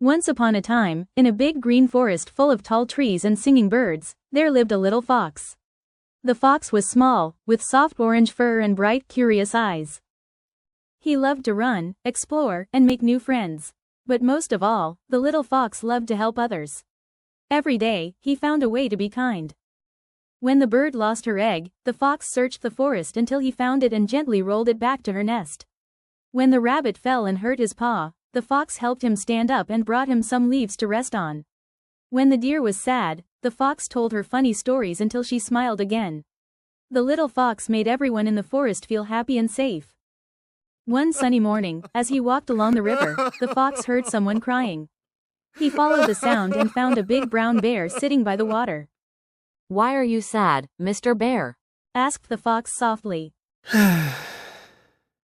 Once upon a time, in a big green forest full of tall trees and singing birds, there lived a little fox. The fox was small, with soft orange fur and bright, curious eyes. He loved to run, explore, and make new friends. But most of all, the little fox loved to help others. Every day, he found a way to be kind. When the bird lost her egg, the fox searched the forest until he found it and gently rolled it back to her nest. When the rabbit fell and hurt his paw, the fox helped him stand up and brought him some leaves to rest on. When the deer was sad, the fox told her funny stories until she smiled again. The little fox made everyone in the forest feel happy and safe. One sunny morning, as he walked along the river, the fox heard someone crying. He followed the sound and found a big brown bear sitting by the water. "Why are you sad, Mr. Bear?" asked the fox softly.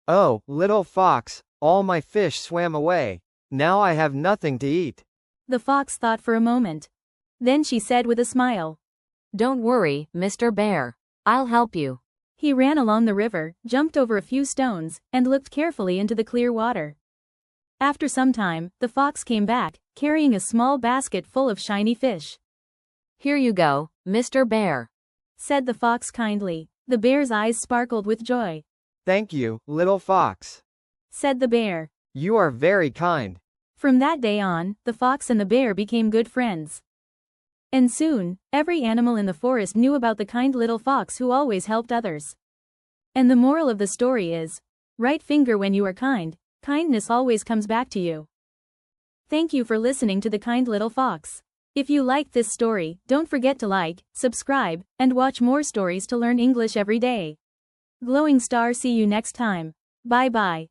"Oh, little fox, all my fish swam away. Now I have nothing to eat." The fox thought for a moment. Then she said with a smile, "Don't worry, Mr. Bear. I'll help you." He ran along the river, jumped over a few stones, and looked carefully into the clear water. After some time, the fox came back, carrying a small basket full of shiny fish. "Here you go, Mr. Bear," said the fox kindly. The bear's eyes sparkled with joy. "Thank you, little fox," said the bear. "You are very kind." From that day on, the fox and the bear became good friends. And soon, every animal in the forest knew about the kind little fox who always helped others. And the moral of the story is, right finger when you are kind, kindness always comes back to you. Thank you for listening to The Kind Little Fox. If you liked this story, don't forget to like, subscribe, and watch more stories to learn English every day. Glowing star, see you next time. Bye bye.